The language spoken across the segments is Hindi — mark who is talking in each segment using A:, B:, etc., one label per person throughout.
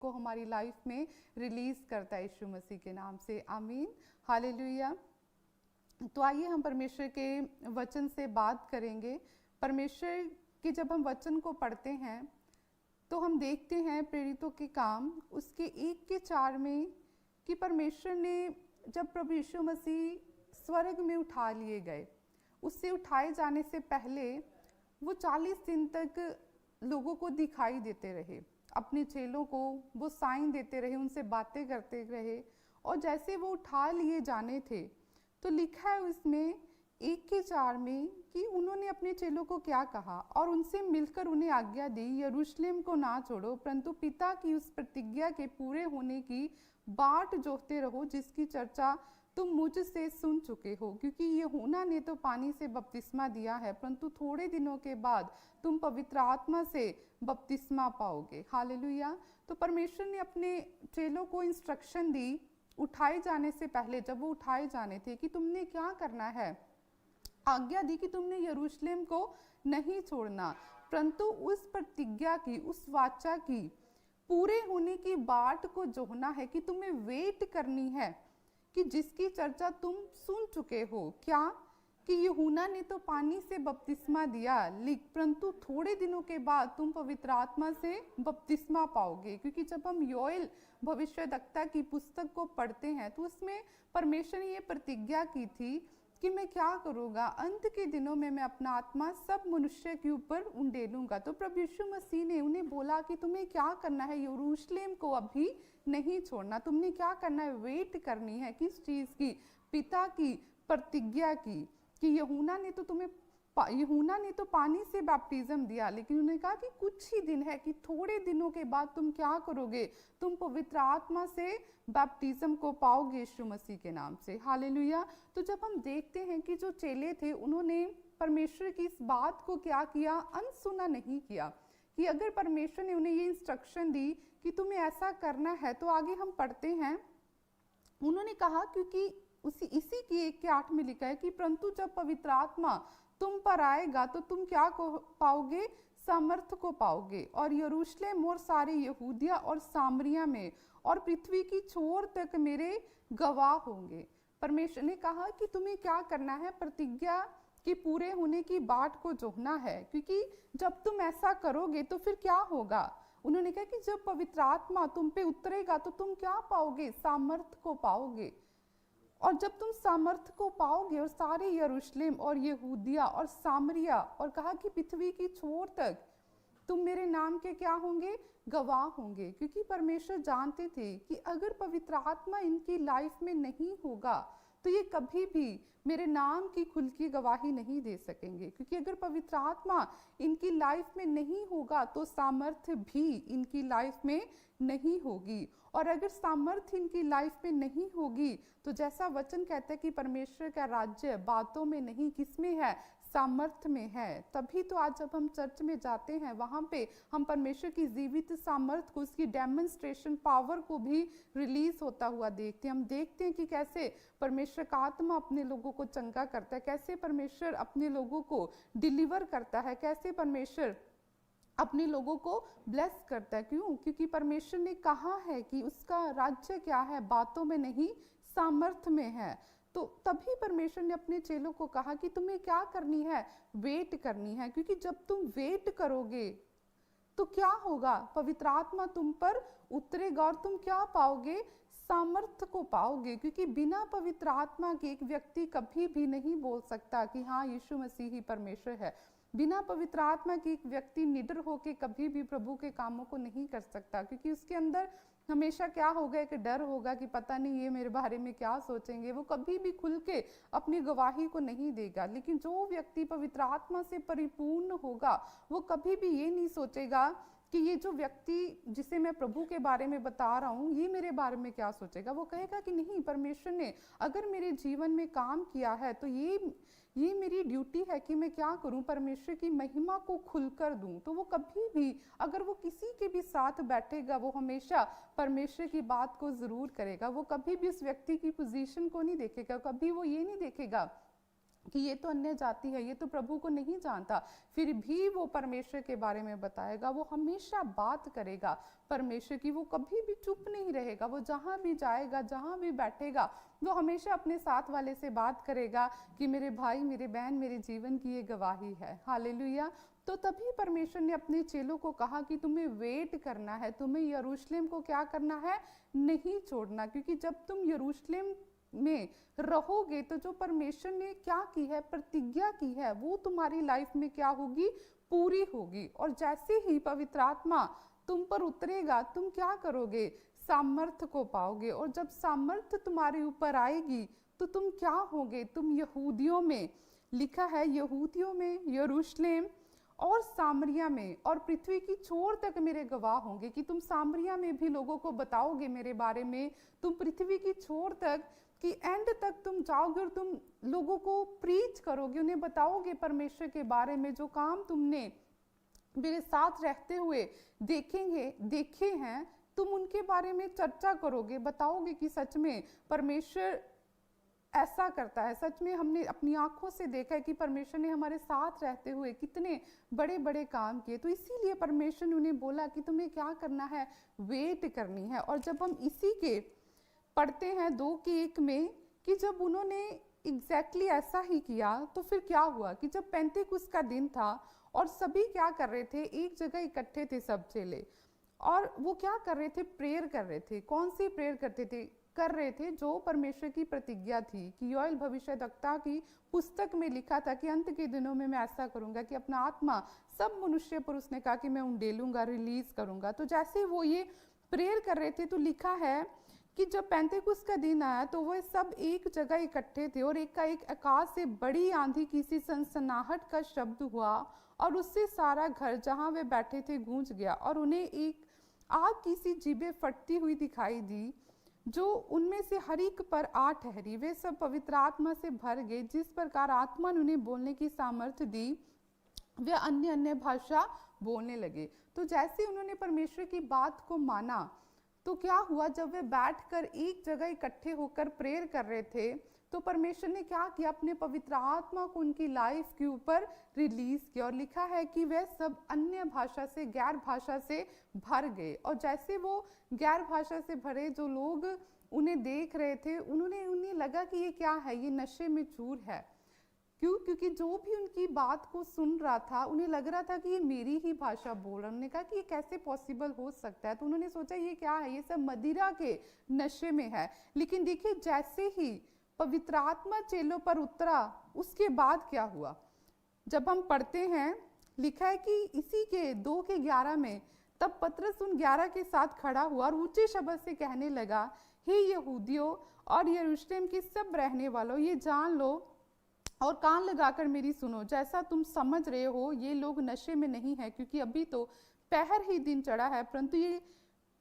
A: को हमारी लाइफ में रिलीज करता है यीशु मसीह के नाम से। आमीन, हालेलुया। तो आइए हम परमेश्वर के वचन से बात करेंगे। परमेश्वर के जब हम वचन को पढ़ते हैं तो हम देखते हैं प्रेरितों के काम उसके 1:4 में कि परमेश्वर ने जब प्रभु यीशु मसीह स्वर्ग में उठा लिए गए, उससे उठाए जाने से पहले वो 40 दिन तक लोगों को दिखाई देते रहे, अपने चेलों को वो साइन देते रहे, उनसे बातें करते रहे। और जैसे वो उठा लिए जाने थे तो लिखा है उसमें 1:4 में कि उन्होंने अपने चेलों को क्या कहा, और उनसे मिलकर उन्हें आज्ञा दी, यरूशलेम को ना छोड़ो परंतु पिता की उस प्रतिज्ञा के पूरे होने की बाट जोहते रहो जिसकी चर्चा तुम मुझसे सुन चुके हो, क्योंकि यूहन्ना ने तो पानी से बपतिस्मा दिया है परंतु थोड़े दिनों के बाद तुम पवित्र आत्मा से बपतिस्मा पाओगे। हालेलुया। तो परमेश्वर ने अपने चेलों को इंस्ट्रक्शन दी उठाए जाने से पहले, जब वो उठाए जाने थे, कि तुमने क्या करना है। आज्ञा दी कि तुमने यरूशलेम को नहीं छोड़ना परंतु उस प्रतिज्ञा की, उस वाचा की पूरे होने की बाट को जोहना है, कि तुम्हें वेट करनी है कि जिसकी चर्चा तुम सुन चुके हो। क्या कि यूहन्ना ने तो पानी से बपतिस्मा दिया, परंतु थोड़े दिनों के बाद तुम पवित्र आत्मा से बपतिस्मा पाओगे। क्योंकि जब हम योएल भविष्यद्वक्ता की पुस्तक को पढ़ते हैं तो उसमें परमेश्वर ने ये प्रतिज्ञा की थी कि मैं क्या करूँगा, अंत के दिनों में मैं अपना आत्मा सब मनुष्य के ऊपर उंडेलूंगा। तो प्रभु यीशु मसीह ने उन्हें बोला कि तुम्हें क्या करना है, यरूशलेम को अभी नहीं छोड़ना, तुमने क्या करना है, वेट करनी है। किस चीज़ की? पिता की प्रतिज्ञा की, कि यूहन्ना ने तो पानी से बैप्टिज्म दिया, लेकिन उन्होंने कहा कि कुछ ही दिन है, कि थोड़े दिनों के बाद तुम क्या करोगे, तुम पवित्र आत्मा से बैप्टिज्म को पाओगे यीशु मसीह के नाम से। हालेलुया। तो जब हम देखते हैं कि जो चेले थे उन्होंने परमेश्वर की इस बात को क्या किया, अनसुना नहीं किया। कि अगर परमेश्वर ने उन्हें ये इंस्ट्रक्शन दी कि तुम्हें ऐसा करना है, तो आगे हम पढ़ते हैं, उन्होंने कहा, क्योंकि इसी की 1:8 में लिखा है कि परंतु जब पवित्र आत्मा तुम पर आएगा तो तुम क्या पाओगे, सामर्थ को पाओगे, और यरूशलेम और सारे यहूदिया और सामरिया में और पृथ्वी की छोर तक मेरे गवाह होंगे। परमेश्वर ने कहा कि तुम्हें क्या करना है, प्रतिज्ञा के पूरे होने की बाट को जोहना है, क्योंकि जब तुम ऐसा करोगे तो फिर क्या होगा। उन्होंने कहा कि जब पवित्र आत्मा तुम पे उतरेगा तो तुम क्या पाओगे, सामर्थ को पाओगे, और जब तुम सामर्थ को पाओगे और सारे यरूशलेम और यहूदिया और सामरिया, और कहा कि पृथ्वी की छोर तक तुम मेरे नाम के क्या होंगे, गवाह होंगे। क्योंकि परमेश्वर जानते थे कि अगर पवित्र आत्मा इनकी लाइफ में नहीं होगा तो ये कभी भी मेरे नाम की खुल की गवाही नहीं दे सकेंगे। क्योंकि अगर पवित्र आत्मा इनकी लाइफ में नहीं होगा तो सामर्थ्य भी इनकी लाइफ में नहीं होगी, और अगर सामर्थ्य इनकी लाइफ में नहीं होगी तो जैसा वचन कहता है कि परमेश्वर का राज्य बातों में नहीं, किसमें है, सामर्थ्य में है। तभी तो आज जब हम चर्च में जाते हैं वहां पे हम परमेश्वर की जीवित सामर्थ्य को, उसकी डेमोन्स्ट्रेशन पावर को भी रिलीज होता हुआ देखते हैं। हम देखते हैं कि कैसे परमेश्वर का आत्मा अपने लोगों को चंगा करता है, कैसे परमेश्वर अपने लोगों को डिलीवर करता है, कैसे परमेश्वर अपने लोगों को ब्लेस करता है। क्यों? क्योंकि परमेश्वर ने कहा है कि उसका राज्य क्या है, बातों में नहीं, सामर्थ्य में है। तो तभी परमेश्वर ने अपने चेलों को कहा कि तुम्हें क्या करनी है, वेट करनी है। क्योंकि जब तुम वेट करोगे तो क्या होगा, पवित्र आत्मा तुम पर उतरेगा और तुम क्या पाओगे, सामर्थ्य को पाओगे। क्योंकि बिना पवित्र आत्मा के एक व्यक्ति कभी भी नहीं बोल सकता कि हाँ यीशु मसीह ही परमेश्वर है। बिना पवित्र आत्मा के एक व्यक्ति निडर होकर कभी भी प्रभु के कामों को नहीं कर सकता, क्योंकि उसके अंदर हमेशा क्या होगा, एक डर होगा कि पता नहीं ये मेरे बारे में क्या सोचेंगे। वो कभी भी खुल के अपनी गवाही को नहीं देगा। लेकिन जो व्यक्ति पवित्र आत्मा से परिपूर्ण होगा वो कभी भी ये नहीं सोचेगा कि ये जो व्यक्ति जिसे मैं प्रभु के बारे में बता रहा हूँ ये मेरे बारे में क्या सोचेगा। वो कहेगा कि नहीं, परमेश्वर ने अगर मेरे जीवन में काम किया है तो ये मेरी ड्यूटी है कि मैं क्या करूं, परमेश्वर की महिमा को खुलकर दूं। तो वो कभी भी, अगर वो किसी के भी साथ बैठेगा, वो हमेशा परमेश्वर की बात को जरूर करेगा। वो कभी भी उस व्यक्ति की पोजीशन को नहीं देखेगा, कभी वो ये नहीं देखेगा कि ये तो अन्य जाति है, ये तो प्रभु को नहीं जानता, फिर भी वो परमेश्वर के बारे में बताएगा। वो हमेशा बात करेगा परमेश्वर की, वो कभी भी चुप नहीं रहेगा। वो जहाँ भी जाएगा, जहाँ भी बैठेगा, वो हमेशा अपने साथ वाले से बात करेगा कि मेरे भाई, मेरे बहन, मेरे जीवन की ये गवाही है। हालेलुया। तो तभी परमेश्वर ने अपने चेलों को कहा कि तुम्हें वेट करना है, तुम्हें यरूशलेम को क्या करना है, नहीं छोड़ना, क्योंकि जब तुम यरूशलेम में रहोगे तो जो परमेश्वर ने क्या की है, प्रतिज्ञा की है, वो तुम्हारी लाइफ में क्या होगी, पूरी होगी। और जैसे ही पवित्र आत्मा तुम पर उतरेगा, तुम क्या करोगे, सामर्थ्य को पाओगे। और जब सामर्थ्य तुम्हारे ऊपर आएगी तो तुम क्या होगे, तुम यहूदियों में, लिखा है यहूदियों में, यरूशलेम और सामरिया में और पृथ्वी की छोर तक मेरे गवाह होंगे। कि तुम सामरिया में भी लोगों को बताओगे मेरे बारे में, तुम पृथ्वी की छोर तक कि एंड तक तुम जाओगे और तुम लोगों को प्रीच करोगे, उन्हें बताओगे परमेश्वर के बारे में। जो काम तुमने मेरे साथ रहते हुए देखे हैं, तुम उनके बारे में चर्चा करोगे, बताओगे कि सच में परमेश्वर ऐसा करता है। सच में हमने अपनी आंखों से देखा है कि परमेश्वर ने हमारे साथ रहते हुए कितने बड़े बड़े काम किए। तो इसीलिए परमेश्वर ने उन्हें बोला कि तुम्हें क्या करना है, वेट करनी है। और जब हम इसी के पढ़ते हैं 2:1 में कि जब उन्होंने एग्जैक्टली ऐसा ही किया, तो फिर क्या हुआ कि जब पेंतेकुस्त का दिन था और सभी क्या कर रहे थे, एक जगह इकट्ठे थे सब चेले, और वो क्या कर रहे थे, प्रेयर कर रहे थे। कौन सी प्रेयर कर रहे थे, जो परमेश्वर की प्रतिज्ञा थी कि योएल भविष्यद्वक्ता की पुस्तक में लिखा था कि अंत के दिनों में मैं ऐसा करूंगा कि अपना आत्मा सब मनुष्य पर, उसने कहा कि मैं उंडेलूंगा, रिलीज करूंगा। तो जैसे वो ये प्रेयर कर रहे थे तो लिखा है कि जब पेंतेकुस्त का दिन आया तो वह सब एक जगह इकट्ठे थे और एक आकाश से बड़ी आंधी की सी सनसनाहट का शब्द हुआ और उससे सारा घर जहां वे बैठे थे गूंज गया। और उन्हें एक आग की सी जीभें फटती हुई दिखाई दी, जो उनमें से हर एक पर आ ठहरी। वे सब पवित्र आत्मा से भर गए। जिस प्रकार आत्मा ने उन्हें बोलने की सामर्थ्य दी, वे अन्य अन्य भाषा बोलने लगे। तो जैसे उन्होंने परमेश्वर की बात को माना, तो क्या हुआ, जब वे बैठकर एक जगह इकट्ठे होकर प्रेयर कर रहे थे, तो परमेश्वर ने क्या किया, अपने पवित्र आत्मा को उनकी लाइफ के ऊपर रिलीज किया। और लिखा है कि वे सब अन्य भाषा से, गैर भाषा से भर गए। और जैसे वो गैर भाषा से भरे, जो लोग उन्हें देख रहे थे, उन्हें लगा कि ये क्या है, ये नशे में चूर है। क्यों? क्योंकि जो भी उनकी बात को सुन रहा था, उन्हें लग रहा था कि ये मेरी ही भाषा बोल रहा है। उन्होंने कहा कि ये कैसे पॉसिबल हो सकता है। तो उन्होंने सोचा ये क्या है, ये सब मदिरा के नशे में है। लेकिन देखिए, जैसे ही पवित्र आत्मा चेलों पर उतरा, उसके बाद क्या हुआ, जब हम पढ़ते हैं, लिखा है कि इसी के 2:11 में, तब पतरस उन 11 के साथ खड़ा हुआ और ऊंचे शब्द से कहने लगा, हे यहूदियों और यरूशलेम के सब रहने वालों, ये जान लो और कान लगाकर मेरी सुनो। जैसा तुम समझ रहे हो, ये लोग नशे में नहीं है, क्योंकि अभी तो पहर ही दिन चढ़ा है, परंतु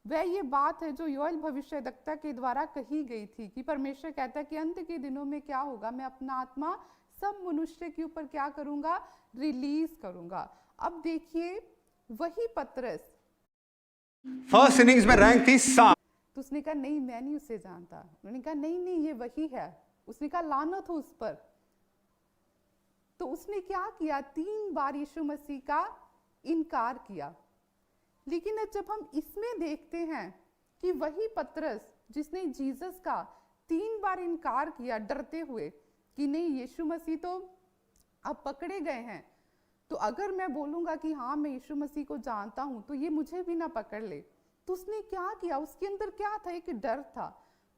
A: ये बात है जो योएल भविष्यद्वक्ता के द्वारा कही गई थी कि परमेश्वर कहता है कि अंत के दिनों में क्या होगा, मैं अपना आत्मा सब मनुष्य के ऊपर क्या करूंगा, रिलीज करूंगा। अब देखिए, वही पतरस
B: फर्स्ट इनिंग्स में रैंक थी 7,
A: तो उसने कहा नहीं, मैं नहीं उसे जानता। उन्होंने कहा नहीं, ये वही है। उसने कहा लानत हो उस पर। तो उसने क्या किया, 3 बार यीशु मसीह का इनकार किया। लेकिन जब हम इसमें देखते हैं कि वही पतरस जिसने जीसस का 3 बार इनकार किया डरते हुए कि नहीं, यीशु मसीह तो अब पकड़े गए हैं, तो अगर मैं बोलूंगा कि हाँ मैं यीशु मसीह को जानता हूं तो ये मुझे भी ना पकड़ ले। तो उसने क्या किया, उसके अंदर क्या था, एक डर था।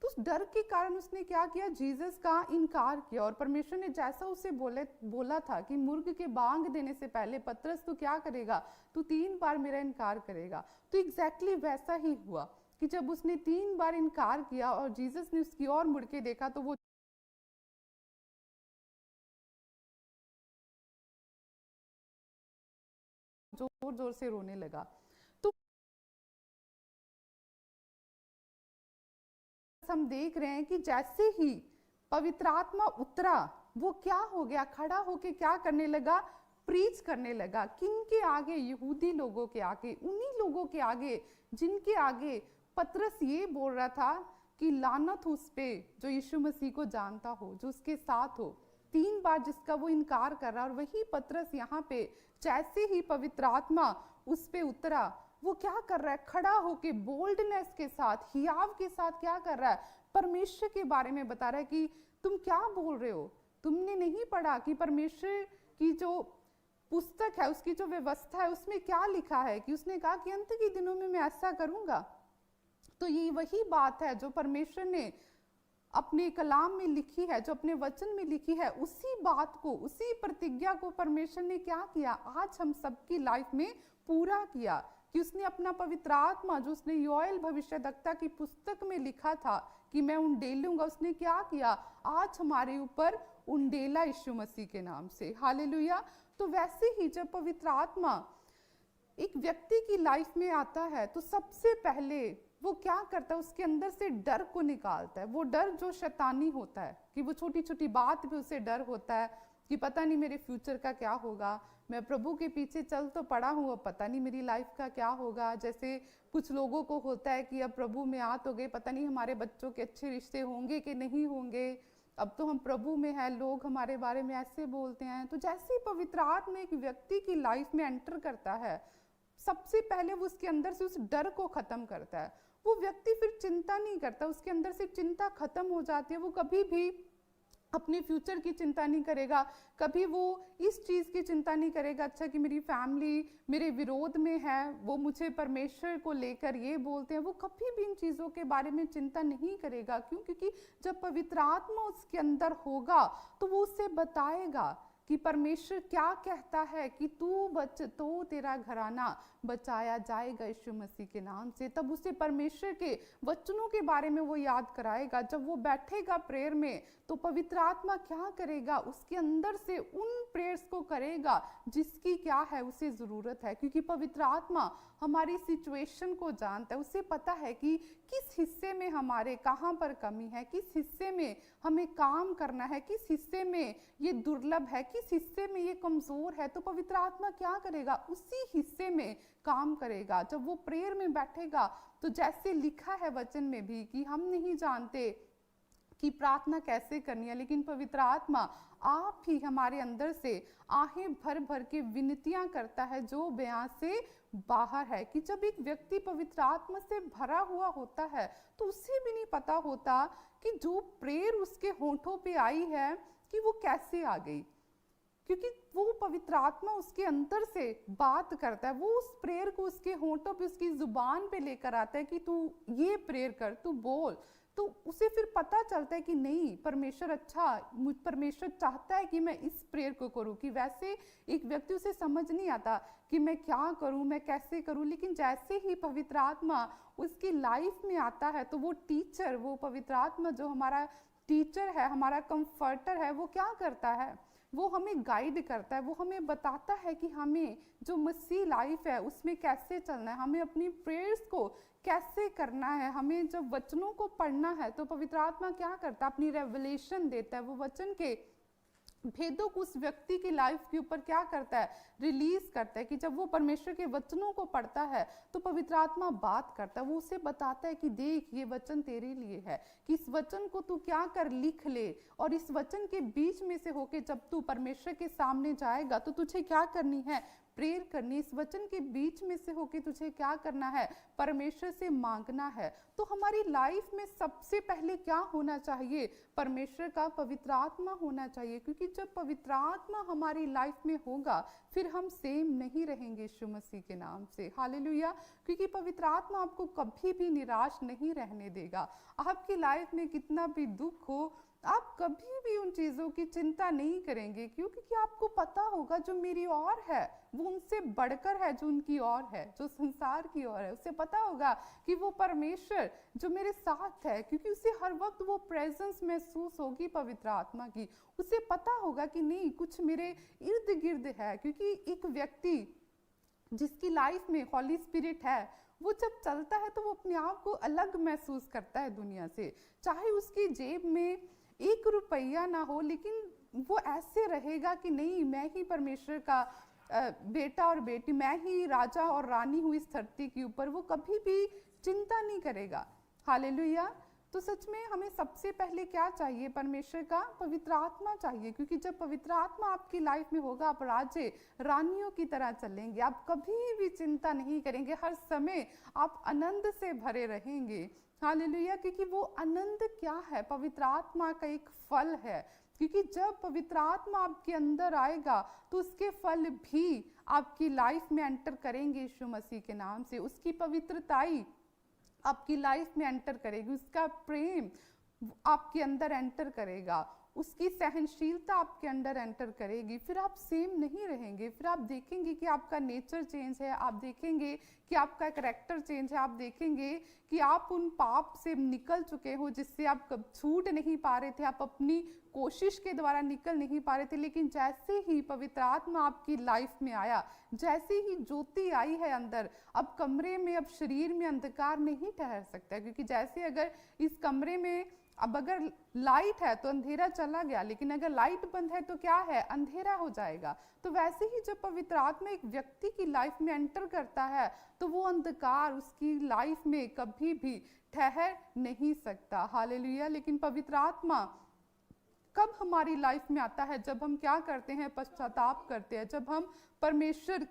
A: तो उस डर के कारण उसने क्या किया, जीसस का इनकार किया। और परमेश्वर ने जैसा उसे बोला था कि मुर्ग के बांग देने से पहले पतरस तू क्या करेगा, तू 3 बार मेरा इनकार करेगा। तो एग्जैक्टली वैसा ही हुआ कि जब उसने 3 बार इनकार किया और जीसस ने उसकी ओर मुड़ के देखा, तो वो जोर जोर से रोने लगा। तो हम देख रहे हैं कि जैसे ही पवित्र आत्मा उतरा, वो क्या हो गया, खड़ा होके क्या करने लगा, प्रीच करने लगा। किनके आगे, यहूदी लोगों के आगे, उन्हीं लोगों के आगे जिनके आगे पतरस ये बोल रहा था कि लानत उस पे जो यीशु मसीह को जानता हो, जो उसके साथ हो। 3 बार जिसका वो इनकार कर रहा है। और वही पतरस यहाँ पे जैसे ही पवित्र आत्मा उस पे उतरा, वो क्या कर रहा है, खड़ा होके बोल्डनेस के साथ, हियाव के साथ क्या कर रहा है, परमेश्वर के बारे में बता रहा है कि तुम क्या बोल रहे हो, तुमने नहीं पढ़ा कि परमेश्वर की जो पुस्तक है, उसकी जो व्यवस्था है, उसमें क्या लिखा है, कि उसने कहा कि अंत के दिनों में मैं ऐसा करूंगा। तो ये वही बात है जो परमेश्वर ने अपने कलाम में लिखी है, जो अपने वचन में लिखी है, उसी बात को, उसी प्रतिज्ञा को परमेश्वर ने क्या किया, आज हम सबकी लाइफ में पूरा किया, कि उसने अपना पवित्र आत्मा जो उसने योएल भविष्यद्वक्ता की पुस्तक में लिखा था कि मैं उंडेलूंगा, उसने क्या किया, आज हमारे ऊपर उंडेला यीशु मसीह के नाम से। हालेलुया। तो वैसे ही जब पवित्र आत्मा एक व्यक्ति की लाइफ में आता है तो सबसे पहले वो क्या करता है, उसके अंदर से डर को निकालता है। वो डर जो शैतानी होता है, कि वो छोटी छोटी बात पे उसे डर होता है कि पता नहीं मेरे फ्यूचर का क्या होगा, मैं प्रभु के पीछे चल तो पड़ा हूँ, अब पता नहीं मेरी लाइफ का क्या होगा। जैसे कुछ लोगों को होता है कि अब प्रभु में आ तो गए, पता नहीं हमारे बच्चों के अच्छे रिश्ते होंगे कि नहीं होंगे, अब तो हम प्रभु में हैं, लोग हमारे बारे में ऐसे बोलते हैं। तो जैसे ही पवित्र आत्मा एक व्यक्ति की लाइफ में एंटर करता है, सबसे पहले वो उसके अंदर से उस डर को खत्म करता है। वो व्यक्ति फिर चिंता नहीं करता, उसके अंदर से चिंता खत्म हो जाती है। वो कभी भी अपने फ्यूचर की चिंता नहीं करेगा, कभी वो इस चीज़ की चिंता नहीं करेगा, अच्छा कि मेरी फैमिली मेरे विरोध में है, वो मुझे परमेश्वर को लेकर ये बोलते हैं, वो कभी भी इन चीज़ों के बारे में चिंता नहीं करेगा। क्यों? क्योंकि जब पवित्र आत्मा उसके अंदर होगा तो वो उसे बताएगा कि परमेश्वर क्या कहता है, कि तू बच तो तेरा घराना बचाया जाएगा यीशु मसीह के नाम से। तब उसे परमेश्वर के वचनों के बारे में वो याद कराएगा। जब वो बैठेगा प्रेयर में तो पवित्र आत्मा क्या करेगा, उसके अंदर से उन प्रेयर्स को करेगा जिसकी क्या है उसे ज़रूरत है। क्योंकि पवित्र आत्मा हमारी सिचुएशन को जानता है, उसे पता है कि किस हिस्से में हमारे कहाँ पर कमी है, किस हिस्से में हमें काम करना है, किस हिस्से में ये दुर्लभ है, किस हिस्से में ये कमज़ोर है। तो पवित्र आत्मा क्या करेगा, उसी हिस्से में काम करेगा। जब वो प्रेयर में बैठेगा तो जैसे लिखा है वचन में भी कि हम नहीं जानते कि प्रार्थना कैसे करनी है, लेकिन पवित्र आत्मा आप ही हमारे अंदर से आहें भर भर के विनतियां करता है जो बयां से बाहर है। कि जब एक व्यक्ति पवित्र आत्मा से भरा हुआ होता है तो उसे भी नहीं पता होता कि जो प्रेयर उसके होठों पे आई है कि वो कैसे आ गई, क्योंकि वो पवित्र आत्मा उसके अंदर से बात करता है। वो उस प्रेयर को उसके होठों पे, उसकी जुबान पे लेकर आता है कि तू ये प्रेयर कर, तू बोल। तो उसे फिर पता चलता है कि नहीं, परमेश्वर अच्छा, परमेश्वर चाहता है कि मैं इस प्रेयर को करूं। कि वैसे एक व्यक्ति, उसे समझ नहीं आता कि मैं क्या करूं, मैं कैसे करूं, लेकिन जैसे ही पवित्र आत्मा उसकी लाइफ में आता है तो वो टीचर, वो पवित्र आत्मा जो हमारा टीचर है, हमारा कंफर्टर है, वो क्या करता है, वो हमें गाइड करता है। वो हमें बताता है कि हमें जो मसीह लाइफ है उसमें कैसे चलना है, हमें अपनी प्रेयर्स को कैसे करना है। हमें जब वचनों को पढ़ना है तो पवित्र आत्मा क्या करता है, अपनी रेवलेशन देता है। वो वचन के भेदों को उस व्यक्ति की लाइफ के ऊपर क्या करता है, रिलीज करता है। कि जब वो परमेश्वर के वचनों को पढ़ता है तो पवित्र आत्मा बात करता है। वो उसे बताता है कि देख, ये वचन तेरे लिए है, कि इस वचन को तू क्या कर, लिख ले। और इस वचन के बीच में से होके जब तू परमेश्वर के सामने जाएगा तो तुझे क्या करनी है, प्रेयर करनी। इस वचन के बीच में से होके तुझे क्या करना है, परमेश्वर से मांगना है। तो हमारी लाइफ में सबसे पहले क्या होना चाहिए, परमेश्वर का पवित्र आत्मा होना चाहिए। क्योंकि जब पवित्र आत्मा हमारी लाइफ में होगा फिर हम सेम नहीं रहेंगे यीशु मसीह के नाम से। हालेलुया। क्योंकि पवित्र आत्मा आपको कभी भी निराश नहीं रहने देगा। आपकी लाइफ में कितना भी दुख हो, आप कभी भी उन चीज़ों की चिंता नहीं करेंगे। क्यों? क्योंकि आपको पता होगा जो मेरी ओर है वो उनसे बढ़कर है जो उनकी ओर है, जो संसार की ओर है। उसे पता होगा कि वो परमेश्वर जो मेरे साथ है, क्योंकि उसे हर वक्त वो प्रेजेंस महसूस होगी पवित्र आत्मा की। उसे पता होगा कि नहीं, कुछ मेरे इर्द गिर्द है। क्योंकि एक व्यक्ति जिसकी लाइफ में हॉली स्पिरिट है, वो जब चलता है तो वो अपने आप को अलग महसूस करता है दुनिया से। चाहे उसकी जेब में 1 रुपया ना हो, लेकिन वो ऐसे रहेगा कि नहीं, मैं ही परमेश्वर का बेटा और बेटी, मैं ही राजा और रानी हूँ इस धरती के ऊपर। वो कभी भी चिंता नहीं करेगा। हालेलुया। तो सच में हमें सबसे पहले क्या चाहिए? परमेश्वर का पवित्र आत्मा चाहिए, क्योंकि जब पवित्र आत्मा आपकी लाइफ में होगा आप राजे रानियों की तरह चलेंगे, आप कभी भी चिंता नहीं करेंगे, हर समय आप आनंद से भरे रहेंगे। हालेलुया। क्योंकि वो आनंद क्या है? पवित्र आत्मा का एक फल है, क्योंकि जब पवित्र आत्मा आपके अंदर आएगा तो उसके फल भी आपकी लाइफ में एंटर करेंगे यीशु मसीह के नाम से। उसकी पवित्रताई आपकी लाइफ में एंटर करेगी, उसका प्रेम आपके अंदर एंटर करेगा, उसकी सहनशीलता आपके अंदर एंटर करेगी। फिर आप सेम नहीं रहेंगे, फिर आप देखेंगे कि आपका नेचर चेंज है, आप देखेंगे कि आपका कैरेक्टर चेंज है, आप देखेंगे कि आप उन पाप से निकल चुके हो जिससे आप कब छूट नहीं पा रहे थे, आप अपनी कोशिश के द्वारा निकल नहीं पा रहे थे। लेकिन जैसे ही पवित्र आत्मा आपकी लाइफ में आया, जैसे ही ज्योति आई है अंदर, अब कमरे में, अब शरीर में अंधकार नहीं ठहर सकता, क्योंकि जैसे अगर इस कमरे में अब अगर लाइट है तो अंधेरा चला गया, लेकिन अगर लाइट बंद है तो क्या है? अंधेरा हो जाएगा। तो वैसे ही जब पवित्र आत्मा एक व्यक्ति की लाइफ में एंटर करता है तो वो अंधकार उसकी लाइफ में कभी भी ठहर नहीं सकता। हालेलुया। लेकिन पवित्र आत्मा कब हमारी लाइफ में आता है? जब हम क्या करते हैं? पश्चाताप करते हैं, जब हम परमेश्वर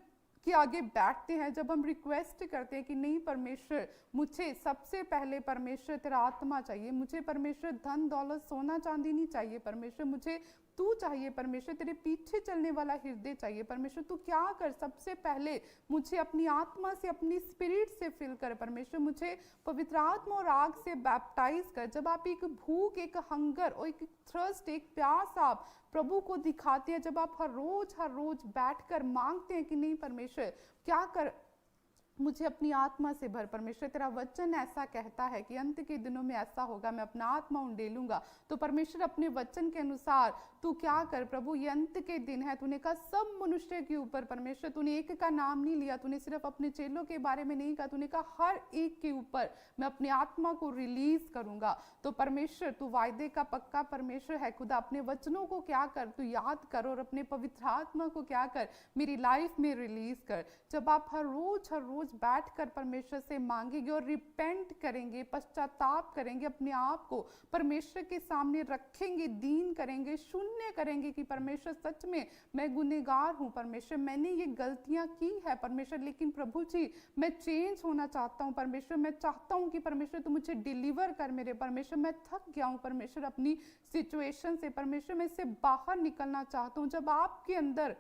A: के आगे बैठते हैं, जब हम रिक्वेस्ट करते हैं कि नहीं परमेश्वर, मुझे सबसे पहले परमेश्वर तेरा आत्मा चाहिए, मुझे परमेश्वर धन दौलत सोना चांदी नहीं चाहिए, परमेश्वर मुझे तू चाहिए, परमेश्वर तेरे पीछे चलने वाला हृदय चाहिए, परमेश्वर तू क्या कर, सबसे पहले मुझे अपनी आत्मा से, अपनी स्पिरिट से फिल कर, परमेश्वर मुझे पवित्र आत्मा और आग से बैप्टाइज कर। जब आप एक भूख, एक हंगर और एक थ्रस्ट, एक प्यास आप प्रभु को दिखाते हैं, जब आप हर रोज बैठकर मांगते हैं कि नहीं परमेश्वर क्या कर, मुझे अपनी आत्मा से भर, परमेश्वर तेरा वचन ऐसा कहता है कि अंत के दिनों में ऐसा होगा, मैं अपना आत्मा उंडेलूंगा। तो परमेश्वर अपने वचन के अनुसार तू क्या कर प्रभु, ये अंत के दिन है, तूने कहा सब मनुष्य के ऊपर, परमेश्वर तूने एक का नाम नहीं लिया, तूने सिर्फ अपने चेलों के बारे में नहीं कहा, तूने कहा हर एक के ऊपर मैं अपनी आत्मा को रिलीज करूंगा। तो परमेश्वर तू वायदे का पक्का परमेश्वर है, खुदा अपने वचनों को क्या कर, तू याद कर और अपने पवित्र आत्मा को क्या कर, मेरी लाइफ में रिलीज कर। जब आप हर रोज बैठकर परमेश्वर से मांगेंगे और रिपेंट करेंगे, पश्चाताप करेंगे, अपने आप को परमेश्वर के सामने रखेंगे, दीन करेंगे, शून्य करेंगे कि परमेश्वर सच में मैं गुनहगार हूँ, परमेश्वर मैंने ये गलतियां की है परमेश्वर, लेकिन प्रभु जी मैं चेंज होना चाहता हूँ परमेश्वर, मैं चाहता हूँ कि परमेश्वर तू मुझे डिलीवर कर मेरे परमेश्वर, मैं थक गया हूँ परमेश्वर अपनी सिचुएशन से, परमेश्वर मैं इससे बाहर निकलना चाहता हूँ। जब आपके अंदर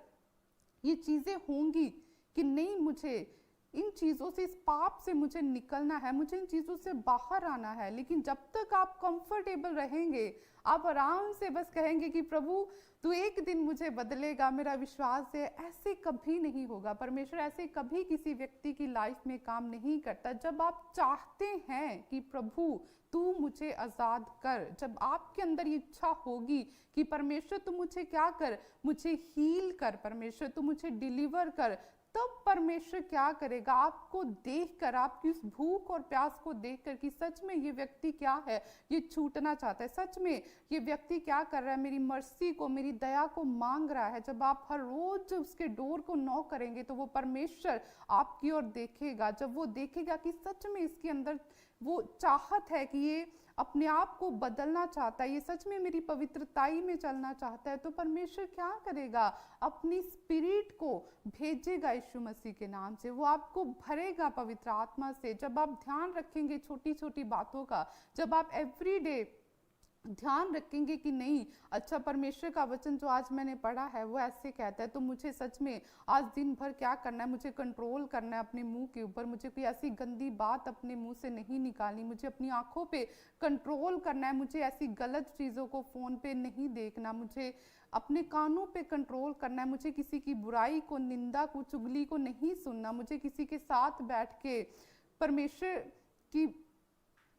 A: ये चीजें होंगी कि नहीं मुझे इन चीज़ों से, इस पाप से मुझे निकलना है, मुझे इन चीज़ों से बाहर आना है, लेकिन जब तक आप कंफर्टेबल रहेंगे, आप आराम से बस कहेंगे कि प्रभु तू एक दिन मुझे बदलेगा, मेरा विश्वास है, ऐसे कभी नहीं होगा। परमेश्वर ऐसे कभी किसी व्यक्ति की लाइफ में काम नहीं करता। जब आप चाहते हैं कि प्रभु तू मुझे आज़ाद कर, जब आपके अंदर ये इच्छा होगी कि परमेश्वर तू मुझे क्या कर, मुझे हील कर, परमेश्वर तू मुझे डिलीवर कर, तब परमेश्वर क्या करेगा, आपको देखकर, आपकी उस भूख और प्यास को देखकर कि सच में ये व्यक्ति क्या है, ये छूटना चाहता है, सच में ये व्यक्ति क्या कर रहा है, मेरी मर्सी को, मेरी दया को मांग रहा है। जब आप हर रोज उसके डोर को नॉक करेंगे तो वो परमेश्वर आपकी ओर देखेगा। जब वो देखेगा कि सच में इसके अंदर वो चाहत है कि ये अपने आप को बदलना चाहता है, ये सच में मेरी पवित्रताई में चलना चाहता है, तो परमेश्वर क्या करेगा, अपनी स्पिरिट को भेजेगा यीशु मसीह के नाम से, वो आपको भरेगा पवित्र आत्मा से। जब आप ध्यान रखेंगे छोटी छोटी बातों का, जब आप एवरीडे ध्यान रखेंगे कि नहीं अच्छा परमेश्वर का वचन जो आज मैंने पढ़ा है वो ऐसे कहता है, तो मुझे सच में आज दिन भर क्या करना है, मुझे कंट्रोल करना है अपने मुंह के ऊपर, मुझे कोई ऐसी गंदी बात अपने मुंह से नहीं निकालनी, मुझे अपनी आंखों पे कंट्रोल करना है, मुझे ऐसी गलत चीज़ों को फ़ोन पे नहीं देखना, मुझे अपने कानों पे कंट्रोल करना है, मुझे किसी की बुराई को, निंदा को, चुगली को नहीं सुनना, मुझे किसी के साथ बैठ के परमेश्वर की,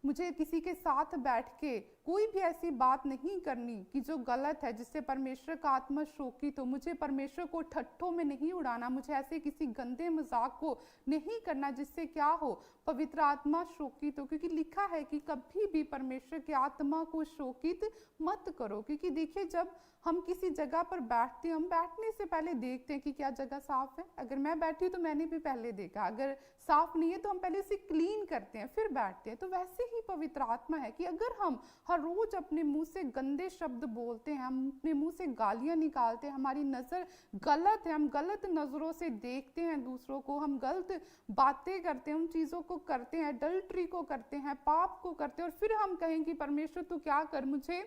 A: मुझे किसी के साथ बैठ के कोई भी ऐसी बात नहीं करनी कि जो गलत है, जिससे परमेश्वर का आत्मा शोकित हो, मुझे परमेश्वर को ठट्ठों में नहीं उड़ाना, मुझे ऐसे किसी गंदे मजाक को नहीं करना जिससे क्या हो, पवित्र आत्मा शोकित हो, क्योंकि लिखा है कि कभी भी परमेश्वर की आत्मा को शोकित मत करो। क्योंकि देखिए जब हम किसी जगह पर बैठते हैं, हम बैठने से पहले देखते हैं कि क्या जगह साफ है, अगर मैं बैठी हूँ तो मैंने भी पहले देखा, अगर साफ नहीं है तो हम पहले उसे क्लीन करते हैं फिर बैठते हैं। तो वैसे ही पवित्र आत्मा है कि अगर हम हर रोज अपने मुंह से गंदे शब्द बोलते हैं, हम अपने मुंह से गालियां निकालते हैं, हमारी नजर गलत है, हम गलत नजरों से देखते हैं दूसरों को, हम गलत बातें करते हैं, उन चीजों को करते हैं, अडल्ट्री को करते हैं, पाप को करते हैं, और फिर हम कहें कि परमेश्वर तू क्या कर, मुझे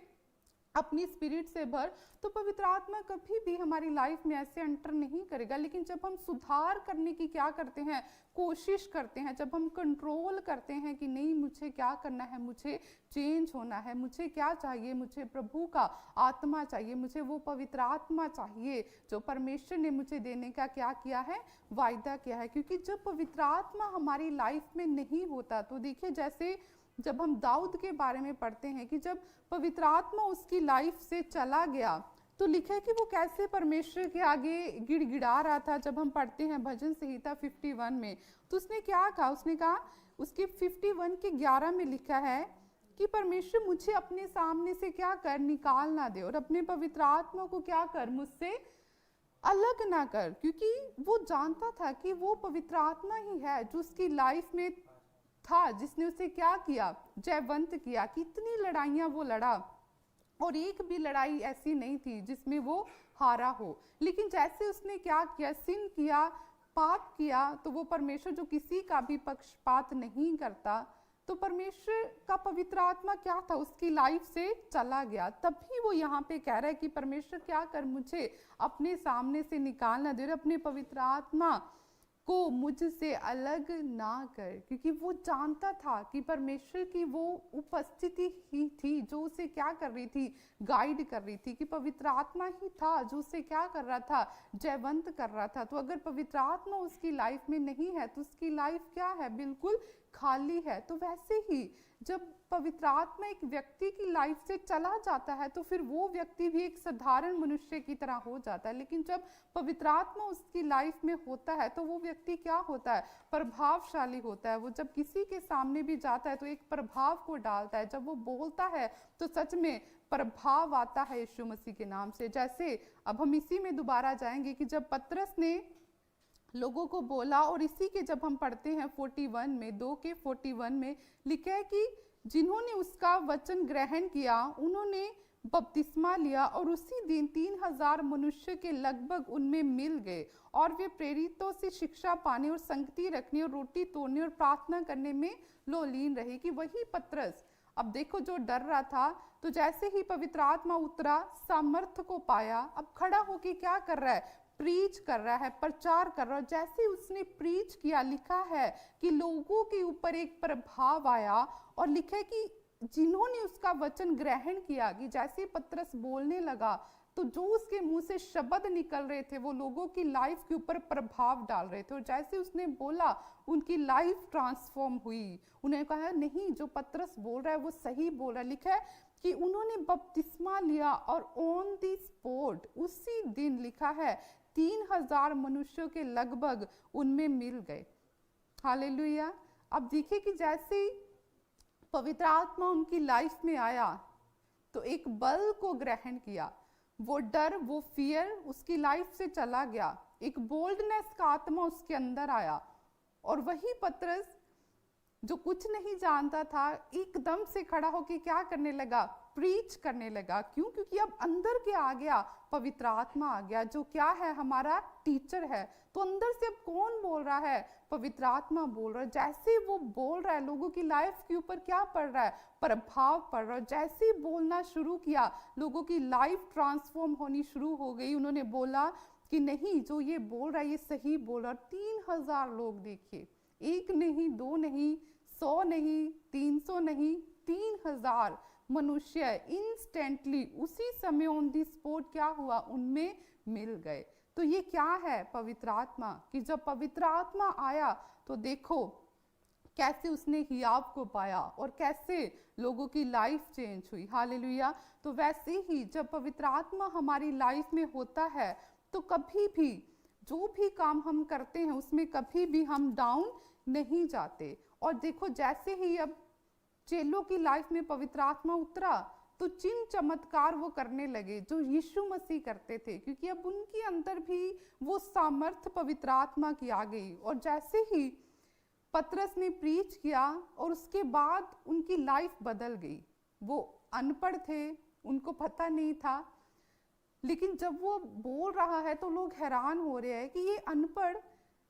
A: अपनी स्पिरिट से भर, तो पवित्र आत्मा कभी भी हमारी लाइफ में ऐसे एंटर नहीं करेगा। लेकिन जब हम सुधार करने की क्या करते हैं, कोशिश करते हैं, जब हम कंट्रोल करते हैं कि नहीं मुझे क्या करना है, मुझे चेंज होना है, मुझे क्या चाहिए, मुझे प्रभु का आत्मा चाहिए, मुझे वो पवित्र आत्मा चाहिए जो परमेश्वर ने मुझे देने का क्या किया है, वायदा किया है। क्योंकि जब पवित्र आत्मा हमारी लाइफ में नहीं होता, तो देखिए जैसे जब हम दाऊद के बारे में पढ़ते हैं कि जब पवित्र आत्मा उसकी लाइफ से चला गया, तो लिखा है कि वो कैसे परमेश्वर के आगे गिड़गिड़ा रहा था। जब हम पढ़ते हैं भजन संहिता 51 में, तो उसने क्या कहा, उसने कहा उसके 51 के 11 में लिखा है कि परमेश्वर मुझे अपने सामने से क्या कर, निकाल ना दे, और अपने पवित्र आत्मा को क्या कर, मुझसे अलग ना कर। क्योंकि वो जानता था कि वो पवित्र आत्मा ही है जो उसकी लाइफ में था, जिसने उसे क्या किया, जयवंत किया। कितनी लड़ाइयां वो लड़ा, और एक भी लड़ाई ऐसी नहीं थी जिसमें वो हारा हो। लेकिन जैसे उसने क्या किया, सिन किया, पाप किया, तो वो परमेश्वर जो किसी का भी पक्षपात नहीं करता, तो परमेश्वर का पवित्र आत्मा क्या था, उसकी लाइफ से चला गया। तभी वो यहाँ पे कह रहा है कि परमेश्वर क्या कर, मुझे अपने सामने से निकालना दे, अपने पवित्र आत्मा को मुझसे अलग ना कर। क्योंकि वो जानता था कि परमेश्वर की वो उपस्थिति ही थी जो उसे क्या कर रही थी, गाइड कर रही थी, कि पवित्र आत्मा ही था जो उसे क्या कर रहा था, जयवंत कर रहा था। तो अगर पवित्र आत्मा उसकी लाइफ में नहीं है तो उसकी लाइफ क्या है, बिल्कुल खाली है। तो वैसे ही जब पवित्र आत्मा एक व्यक्ति की लाइफ से चला जाता है, तो फिर वो व्यक्ति भी एक साधारण मनुष्य की तरह हो जाता है। लेकिन जब पवित्र आत्मा उसकी लाइफ में होता है, तो वो व्यक्ति क्या होता है, प्रभावशाली होता है। वो जब किसी के सामने भी जाता है तो एक प्रभाव को डालता है। जब वो बोलता है तो सच में प्रभाव आता है यीशु मसीह के नाम से। जैसे अब हम इसी में दोबारा जाएंगे कि जब पतरस ने लोगों को बोला, और इसी के जब हम पढ़ते हैं 41 में, 2 के 41 में लिखा है कि जिन्होंने उसका वचन ग्रहण किया उन्होंने बपतिस्मा लिया, और उसी दिन 3000 मनुष्य के लगभग उनमें मिल गए, और वे प्रेरितों से शिक्षा पाने और संगति रखने और रोटी तोड़ने और प्रार्थना करने में लोलीन रहे। कि वही पतरस, अब देखो जो डर रहा था, तो जैसे ही पवित्र आत्मा उतरा, सामर्थ्य को पाया, अब खड़ा होके क्या कर रहा है, प्रीच कर रहा है, प्रचार कर रहा है। जैसे उसने प्रीच किया, लिखा है कि लोगों के ऊपर एक प्रभाव आया, और लिखा है कि जिन्होंने उसका वचन ग्रहण किया, कि जैसे पतरस बोलने लगा तो जो उसके मुंह से शब्द निकल रहे थे वो लोगों की लाइफ के ऊपर प्रभाव डाल रहे थे। और जैसे उसने बोला उनकी लाइफ ट्रांसफॉर्म हुई। उन्हें कहा नहीं, जो पतरस बोल रहा है वो सही बोल रहा है। लिखा है कि उन्होंने बपतिस्मा लिया, और ऑन द स्पॉट उसी दिन लिखा है 3000 मनुष्यों के लगभग उनमें मिल गए। हालेलुया। अब देखिए कि जैसे पवित्र आत्मा उनकी लाइफ में आया तो एक बल को ग्रहण किया, वो डर, वो फियर उसकी लाइफ से चला गया, एक बोल्डनेस का आत्मा उसके अंदर आया, और वही पतरस जो कुछ नहीं जानता था एकदम से खड़ा होकर क्या करने लगा, प्रीच करने लगा। क्यों? क्योंकि अब अंदर के आ गया, पवित्र आत्मा आ गया जो क्या है, हमारा टीचर है। तो अंदर से अब कौन बोल रहा है, पवित्र आत्मा बोल रहा है। जैसे वो बोल रहा है लोगों की लाइफ के ऊपर क्या पड़ रहा है, प्रभाव पड़ रहा है। जैसे ही बोलना शुरू किया लोगों की लाइफ ट्रांसफॉर्म होनी शुरू हो गई। उन्होंने बोला कि नहीं, जो ये बोल रहा है ये सही बोल रहा है। 3000 लोग, देखिए, एक नहीं, दो नहीं, 100 नहीं, 300 नहीं, 3000 मनुष्य इंस्टेंटली उसी समय ऑन दी स्पॉट क्या हुआ, उनमें मिल गए। तो ये क्या है, पवित्र आत्मा। कि जब पवित्र आत्मा आया तो देखो कैसे उसने हियाव को पाया और कैसे लोगों की लाइफ चेंज हुई। हालेलुया। तो वैसे ही जब पवित्र आत्मा हमारी लाइफ में होता है तो कभी भी जो भी काम हम करते हैं उसमें कभी भी हम डाउन नहीं जाते। और देखो जैसे ही अब चेलों की लाइफ में पवित्र आत्मा उतरा तो चिन्ह चमत्कार वो करने लगे जो यीशु मसीह करते थे, क्योंकि अब उनके अंदर भी वो सामर्थ पवित्र आत्मा की आ गई। और जैसे ही पतरस ने प्रीच किया और उसके बाद उनकी लाइफ बदल गई। वो अनपढ़ थे, उनको पता नहीं था, लेकिन जब वो बोल रहा है तो लोग हैरान हो रहे हैं कि ये अनपढ़,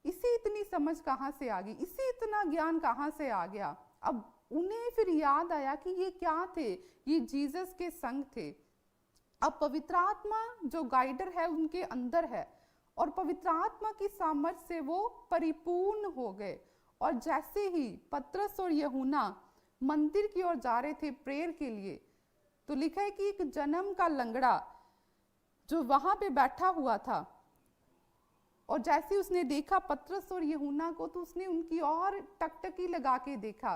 A: इसे इतनी समझ कहाँ से आ गई, इसे इतना ज्ञान कहाँ से आ गया। अब उन्हें फिर याद आया कि ये क्या थे, ये जीसस के संग थे। अब पवित्र आत्मा जो गाइडर है उनके अंदर है और पवित्र आत्मा की सामर्थ्य से वो परिपूर्ण हो गए। और जैसे ही पतरस और यूहन्ना मंदिर की ओर जा रहे थे प्रेयर के लिए, तो लिखा है कि एक जन्म का लंगड़ा जो वहां पे बैठा हुआ था, और जैसे उसने देखा पतरस और यूहन्ना को, तो उसने उनकी और टकटकी लगा के देखा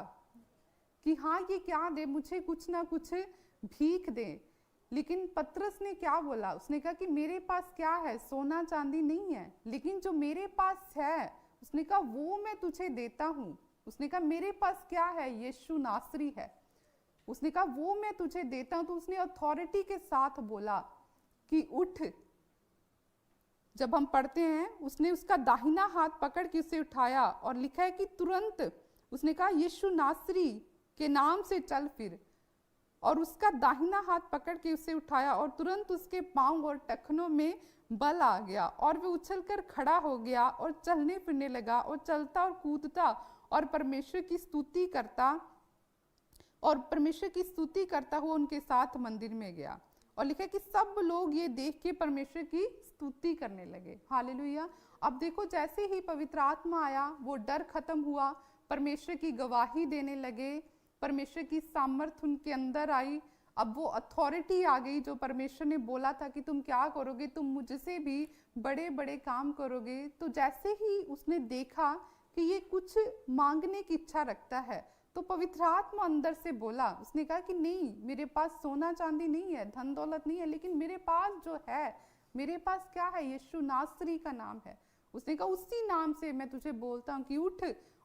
A: कि हाँ ये क्या दे, मुझे कुछ ना कुछ भीख दे। लेकिन पतरस ने क्या बोला, उसने कहा कि मेरे पास क्या है, सोना चांदी नहीं है, लेकिन जो मेरे पास है, उसने कहा वो मैं तुझे देता हूँ। उसने कहा मेरे पास क्या है, यीशु नासरी है। उसने कहा वो मैं तुझे देता हूँ। तो उसने अथॉरिटी के साथ बोला कि उठ। जब हम पढ़ते हैं, उसने उसका दाहिना हाथ पकड़ के उसे उठाया और लिखा है कि तुरंत उसने कहा यीशु नासरी के नाम से चल फिर। और उसका दाहिना हाथ पकड़ के उसे उठाया और तुरंत उसके पांव और टखनों में बल आ गया और वह उछलकर खड़ा हो गया और चलने फिरने लगा और चलता और कूदता और परमेश्वर की स्तुति करता हुआ उनके साथ मंदिर में गया। और लिखा कि सब लोग ये देख के परमेश्वर की स्तुति करने लगे। हालेलुया। अब देखो, जैसे ही पवित्र आत्मा आया, वो डर खत्म हुआ, परमेश्वर की गवाही देने लगे, परमेश्वर की सामर्थ उनके अंदर आई। अब वो अथॉरिटी आ गई जो परमेश्वर ने बोला था कि तुम क्या करोगे, तुम मुझसे भी बड़े बड़े काम करोगे। तो जैसे ही उसने देखा कि ये कुछ मांगने की इच्छा रखता है, तो पवित्र आत्मा अंदर से बोला, उसने कहा कि नहीं, मेरे पास सोना चांदी नहीं है, धन दौलत नहीं है, लेकिन मेरे पास जो है, मेरे पास क्या है, यीशु नासरी का नाम है। उसने कहा उसी नाम से मैं तुझे बोलता हूँ कि उठ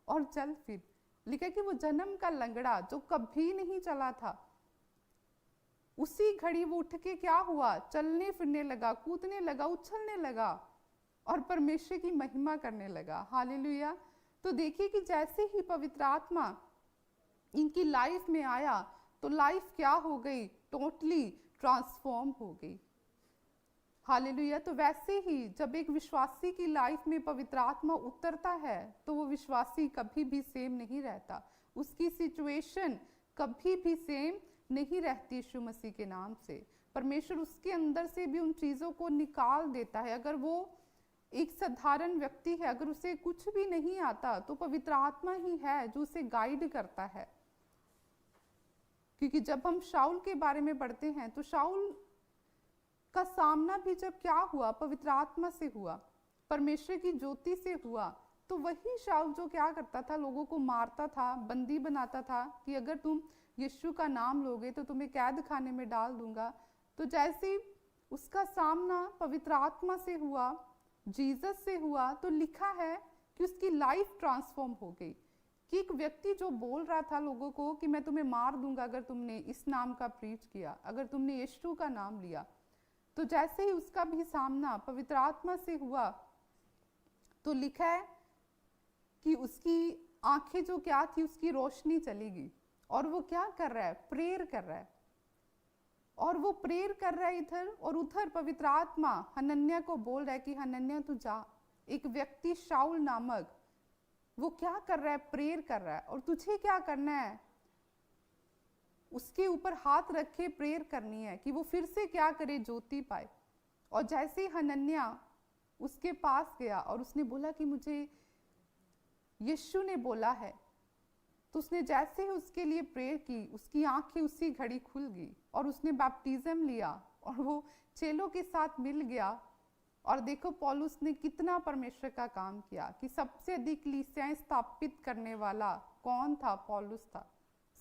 A: और चल फिर। लिखा कि वो जन्म का लंगड़ा जो कभी नहीं चला था, उसी घड़ी वो उठ के क्या हुआ, चलने फिरने लगा, कूदने लगा, उछलने लगा और परमेश्वर की महिमा करने लगा। हालेलुया। तो देखिए कि जैसे ही पवित्र आत्मा इनकी लाइफ में आया, तो लाइफ क्या हो गई, टोटली ट्रांसफॉर्म हो गई। हालेलुया। तो वैसे ही जब एक विश्वासी की लाइफ में पवित्र आत्मा उतरता है, तो वो विश्वासी कभी भी सेम नहीं रहता, उसकी सिचुएशन कभी भी सेम नहीं रहती। यीशु मसीह के नाम से परमेश्वर उसके अंदर से भी उन चीज़ों को निकाल देता है। अगर वो एक साधारण व्यक्ति है, अगर उसे कुछ भी नहीं आता, तो पवित्र आत्मा ही है जो उसे गाइड करता है। क्योंकि जब हम शाऊल के बारे में पढ़ते हैं, तो शाऊल का सामना भी जब क्या हुआ, पवित्र आत्मा से हुआ, परमेश्वर की ज्योति से हुआ। तो वही शाऊल जो क्या करता था, लोगों को मारता था, बंदी बनाता था कि अगर तुम यीशु का नाम लोगे तो तुम्हें कैद खाने में डाल दूंगा। तो जैसे उसका सामना पवित्र आत्मा से हुआ, जीसस से हुआ, तो लिखा है कि उसकी लाइफ ट्रांसफॉर्म हो गई। कि एक व्यक्ति जो बोल रहा था लोगों को कि मैं तुम्हें मार दूंगा अगर तुमने इस नाम का प्रीच किया, अगर तुमने यीशु का नाम लिया, तो जैसे ही उसका भी सामना पवित्र आत्मा से हुआ, तो लिखा है कि उसकी आंखें जो क्या थी, उसकी रोशनी चली गई और वो क्या कर रहा है, प्रेयर कर रहा है। और वो प्रेयर कर रहा है इधर, और उधर पवित्र आत्मा हनन्याह को बोल रहा है कि हनन्याह तू जा। एक व्यक्ति शाऊल नामक, वो क्या कर रहा है, प्रेयर कर रहा है, और तुझे क्या करना है, उसके ऊपर हाथ रखे प्रेयर करनी है कि वो फिर से क्या करे, ज्योति पाए। और जैसे हनन्याह उसके पास गया और उसने बोला कि मुझे यीशु ने बोला है, तो उसने जैसे ही उसके लिए प्रेयर की, उसकी आंखें उसी घड़ी खुल गई और उसने बैप्टिज्म लिया और वो चेलों के साथ मिल गया। और देखो पौलुस ने कितना परमेश्वर का काम किया कि सबसे अधिक कलीसियाएं स्थापित करने वाला कौन था, पौलुस था।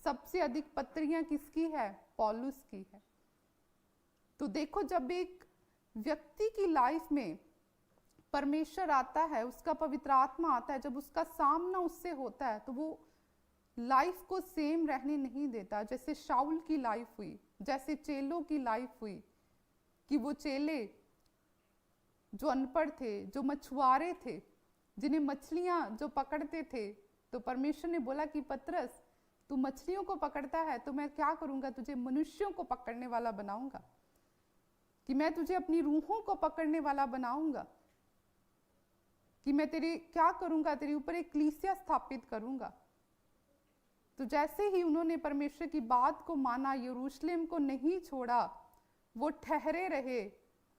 A: सबसे अधिक पत्रियां किसकी है, पौलुस की है। तो देखो, जब एक व्यक्ति की लाइफ में परमेश्वर आता है, उसका पवित्र आत्मा आता है, जब उसका सामना उससे होता है, तो वो लाइफ को सेम रहने नहीं देता। जैसे शाऊल की लाइफ हुई, जैसे चेलों की लाइफ हुई, कि वो चेले जो अनपढ़ थे, जो मछुआरे थे, जिन्हें मछलियां जो पकड़ते थे, तो परमेश्वर ने बोला कि पतरस, तू मछलियों को पकड़ता है तो मैं क्या करूंगा, तुझे मनुष्यों को पकड़ने वाला बनाऊंगा, कि मैं तुझे अपनी रूहों को पकड़ने वाला बनाऊंगा, कि मैं तेरे क्या करूंगा, तेरे ऊपर एक कलीसिया स्थापित करूंगा। तो जैसे ही उन्होंने परमेश्वर की बात को माना, यरूशलेम को नहीं छोड़ा, वो ठहरे रहे,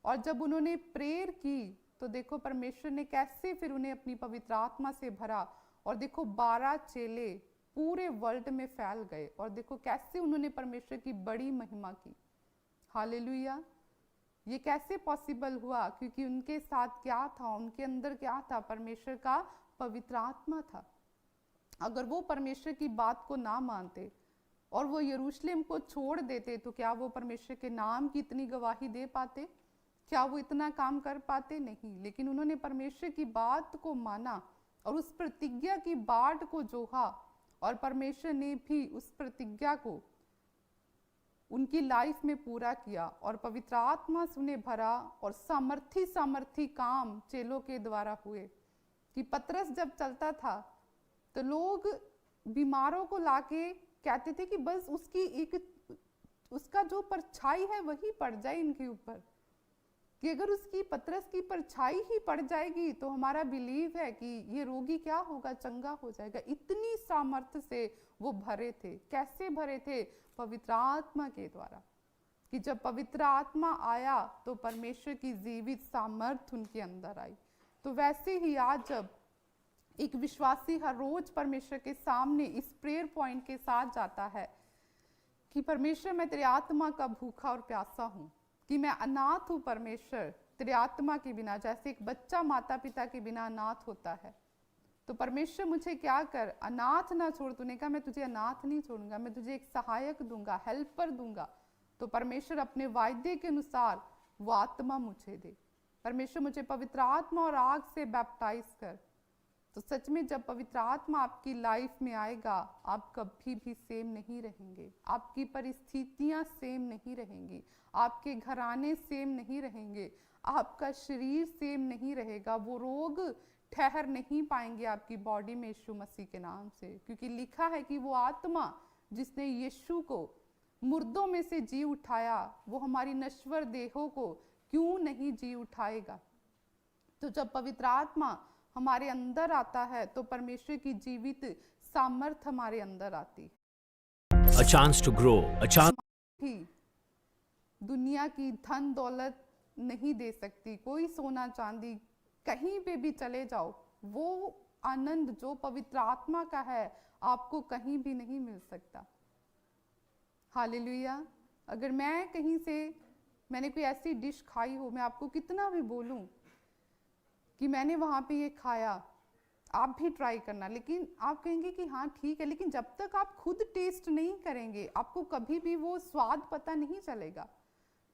A: और जब उन्होंने प्रेयर की तो देखो परमेश्वर ने कैसे फिर उन्हें अपनी पवित्र आत्मा से भरा, और देखो 12 चेले पूरे वर्ल्ड में फैल गए, और देखो कैसे उन्होंने परमेश्वर की बड़ी महिमा की। हालेलुया। ये कैसे पॉसिबल हुआ? क्योंकि उनके साथ क्या था, उनके अंदर क्या था? परमेश्वर का पवित्र आत्मा था। अगर वो परमेश्वर की बात को ना मानते और वो यरूशलेम को छोड़ देते तो क्या वो परमेश्वर के नाम की इतनी गवाही दे पाते? क्या वो इतना काम कर पाते? नहीं। लेकिन उन्होंने परमेश्वर की बात को माना और उस प्रतिज्ञा की बाट को जोहा, और परमेश्वर ने भी उस प्रतिज्ञा को उनकी लाइफ में पूरा किया, और पवित्र आत्मा से उन्हें भरा, और सामर्थी काम चेलों के द्वारा हुए। कि पतरस जब चलता था तो लोग बीमारों को लाके कहते थे कि बस उसका जो परछाई है वही पड़ जाए इनके ऊपर, कि अगर उसकी पतरस की परछाई ही पड़ जाएगी तो हमारा बिलीव है कि ये रोगी क्या होगा, चंगा हो जाएगा। इतनी सामर्थ्य से वो भरे थे। कैसे भरे थे? पवित्र आत्मा के द्वारा। कि जब पवित्र आत्मा आया तो परमेश्वर की जीवित सामर्थ्य उनके अंदर आई। तो वैसे ही आज जब एक विश्वासी हर रोज परमेश्वर के सामने इस प्रेयर पॉइंट के साथ जाता है कि परमेश्वर, मैं तेरे आत्मा का भूखा और प्यासा हूँ, कि मैं अनाथ हूँ परमेश्वर, तेरे आत्मा के बिना। जैसे एक बच्चा माता पिता के बिना अनाथ होता है, तो परमेश्वर मुझे क्या कर, अनाथ ना छोड़। तूने कहा मैं तुझे अनाथ नहीं छोड़ूंगा, मैं तुझे एक सहायक दूंगा, हेल्पर दूंगा। तो परमेश्वर अपने वायदे के अनुसार वो आत्मा मुझे दे। परमेश्वर मुझे पवित्र आत्मा और आग से बैप्टाइज कर। तो सच में जब पवित्र आत्मा आपकी लाइफ में आएगा, आप कभी भी सेम नहीं रहेंगे। आपकी परिस्थितियां सेम नहीं रहेंगी, आपके घराने सेम नहीं रहेंगे, आपका शरीर सेम नहीं रहेगा। वो रोग ठहर नहीं पाएंगे आपकी बॉडी में यीशु मसीह के नाम से। क्योंकि लिखा है कि वो आत्मा जिसने यीशु को मुर्दों में से जी उठाया, वो हमारी नश्वर देहों को क्यों नहीं जी उठाएगा। तो जब पवित्र आत्मा हमारे अंदर आता है तो परमेश्वर की जीवित सामर्थ्य हमारे अंदर आती।
C: A chance to grow, a chance
A: भी दुनिया की धन दौलत नहीं दे सकती। कोई सोना चांदी कहीं पे भी चले जाओ, वो आनंद जो पवित्र आत्मा का है आपको कहीं भी नहीं मिल सकता। हालेलुया। अगर मैं कहीं से मैंने कोई ऐसी डिश खाई हो, मैं आपको कितना भी बोलूं कि मैंने वहाँ पे ये खाया, आप भी ट्राई करना, लेकिन आप कहेंगे कि हाँ ठीक है, लेकिन जब तक आप खुद टेस्ट नहीं करेंगे आपको कभी भी वो स्वाद पता नहीं चलेगा।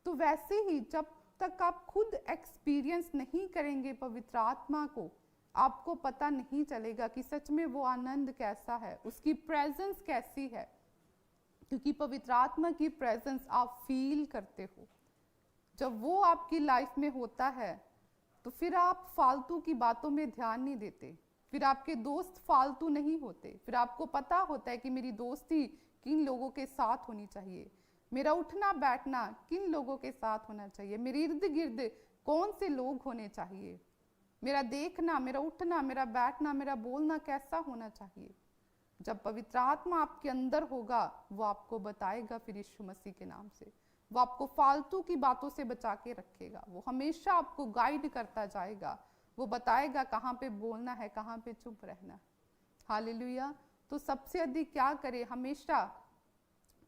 A: तो वैसे ही जब तक आप खुद एक्सपीरियंस नहीं करेंगे पवित्र आत्मा को, आपको पता नहीं चलेगा कि सच में वो आनंद कैसा है, उसकी प्रेजेंस कैसी है। क्योंकि पवित्र आत्मा की प्रेजेंस आप फील करते हो। जब वो आपकी लाइफ में होता है तो फिर आप फालतू की बातों में ध्यान नहीं देते, फिर आपके दोस्त फालतू नहीं होते, फिर आपको पता होता है कि मेरी दोस्ती किन लोगों के साथ होनी चाहिए, मेरा उठना बैठना किन लोगों के साथ होना चाहिए, मेरे इर्द गिर्द कौन से लोग होने चाहिए, मेरा देखना, मेरा उठना, मेरा बैठना, मेरा बोलना कैसा होना चाहिए। जब पवित्र आत्मा आपके अंदर होगा वो आपको बताएगा फिर यीशु मसीह के नाम से। वो आपको फालतू की बातों से बचा के रखेगा, वो हमेशा आपको गाइड करता जाएगा, वो बताएगा कहाँ पे बोलना है, कहाँ पे चुप रहना है। हालेलुया। तो सबसे अधिक क्या करे, हमेशा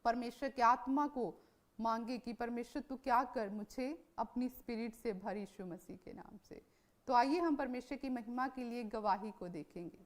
A: परमेश्वर के आत्मा को मांगे कि परमेश्वर तू क्या कर, मुझे अपनी स्पिरिट से भर यीशु मसीह के नाम से। तो आइए हम परमेश्वर की महिमा के लिए गवाही को देखेंगे।